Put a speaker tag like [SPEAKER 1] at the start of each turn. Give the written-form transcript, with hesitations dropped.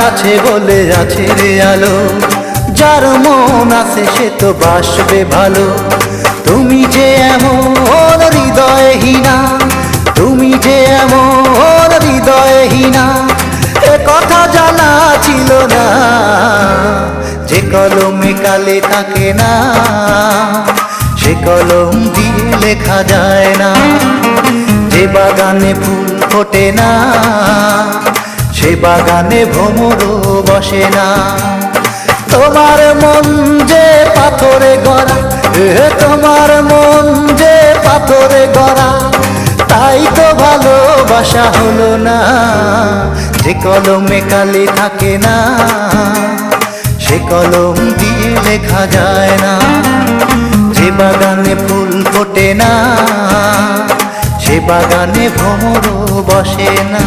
[SPEAKER 1] আছে বলে আছে রে আলো, যার মন আছে সে তো বাসবে ভালো। তুমি যে এমন হৃদয়হীনা, তুমি যে এমন হৃদয়হীনা, এ কথা জানা ছিল না। যে কলমে কালে থাকে না, সে কলম দিয়ে লেখা যায় না। যে বাগানে ফুল ফোটে না, সে বাগানে ভ্রমরও বসে না। তোমার মন যে পাথরে গড়া, তোমার মন যে পাথরে গড়া, তাই তো ভালোবাসা হলো না। যে কলমে কালি থাকে না, সে কলম দিয়ে লেখা যায় না। যে বাগানে ফুল ফোটে না, সে বাগানে ভ্রমরও বসে না।